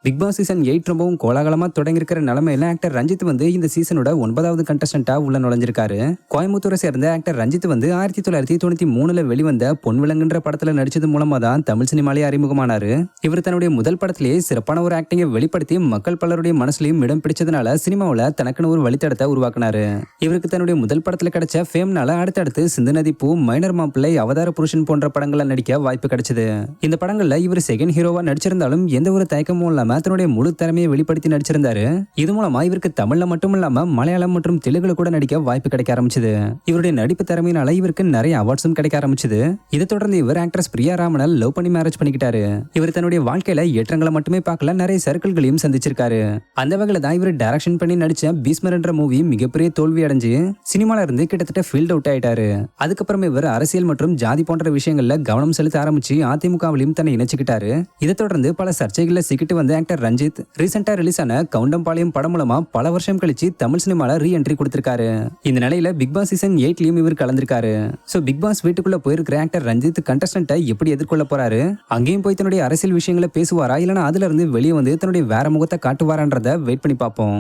Big Boss season 8 ரொம்பவும் கோலாகலமா தொடங்கி இருக்கிற நிலைமையில ஆக்டர் ரஞ்சித் வந்து இந்த சீசனோட 9வது கண்டஸ்டன்டா உள்ள நுழைஞ்சிருக்காரு. கோயம்புத்தூரை சேர்ந்த ஆக்டர் ரஞ்சித் வந்து 1993ல வெளிவந்த பொன் விலங்குன்ற படத்துல நடிச்சது மூலமா தான் தமிழ் சினிமாலே அறிமுகமானாரு. இவர் தன்னுடைய முதல் படத்திலேயே சிறப்பான ஒரு ஆக்டிங்கை வெளிப்படுத்தி மக்கள் பலருடைய மனசுலயும் இடம் பிடிச்சதுனால சினிமாவில் தனக்குன்னு ஒரு வழித்தடத்தை உருவாக்குனாரு. இவருக்கு தன்னுடைய முதல் படத்துல கிடைச்ச ஃபேம்னால அடுத்தடுத்து சிந்து நதி பூ, மைனர் மாப்பிள்ளை, அவதார புருஷன் போன்ற படங்கள்ல நடிக்க வாய்ப்பு கிடைச்சது. இந்த படங்கள்ல இவர் செகண்ட் ஹீரோவா நடிச்சிருந்தாலும் எந்த ஒரு தயக்கமும் இல்லாம தன்னுடைய முழு திறமையை வெளிப்படுத்தி நடிச்சிருந்தாரு. இது மூலமா இவருக்கு தமிழ்ல மட்டும் இல்லாம மலையாளம் மற்றும் தெலுங்குல கூட நடிக்க வாய்ப்பு கிடைக்க ஆரம்பிச்சது. இவருடைய நடிப்பு திறமையினால இவருக்கு நிறைய அவார்ட்ஸும் கிடைக்க ஆரம்பிச்சது. இதை தொடர்ந்து இவர் ஆக்ட்ரஸ் பிரியா ராமனை லவ் பண்ணி மேரேஜ் பண்ணிக்கிட்டாரு. இவர் தன்னுடைய வாழ்க்கையில ஏற்றங்களை மட்டுமே பார்க்கல, நிறைய சர்க்கிள்களையும் சந்திச்சிருக்காரு. அந்த வகையில தான் இவர் டைரக்ஷன் பண்ணி நடிச்ச பீஸ்மர் என்ற மூவி மிகப்பெரிய தோல்வி அடைஞ்சு சினிமால இருந்து கிட்டத்தட்ட ஃபீல்ட் அவுட் ஆயிட்டாரு. அதுக்கப்புறம் இவர் அரசியல் மற்றும் ஜாதி போன்ற விஷயங்கள்ல கவனம் செலுத்த ஆரம்பிச்சு அதிமுகவிலையும் தன்னை இணைச்சுக்கிட்டாரு. இதை தொடர்ந்து பல சர்ச்சைகள்ல சிக்கிட்டு வந்த ஆக்டர் ரஞ்சித் ரீசெண்டா ரிலீஸ் ஆன கவுண்டம்பாளையம் படம் மூலமா பல வருஷம் கழிச்சு தமிழ் சினிமால ரீ என்ட்ரி கொடுத்திருக்காரு. இந்த நிலையில பிக் பாஸ் சீசன் 8லயும் இவர் கலந்திருக்காரு. சோ பிக் பாஸ் வீட்டுக்குள்ள போயிருக்கிற ஆக்டர் ரஞ்சித் கண்டஸ்டன்ட்டை எப்படி எதிர்கொள்ள போறாரு, அங்கேயும் போய் தன்னுடைய அரசியல் விஷயங்களை பேசுவாரா, இல்லனா அதுல இருந்து வெளியே வந்து தன்னுடைய வேற முகத்தை காட்டுவாரான்றத வெயிட் பண்ணி பார்ப்போம்.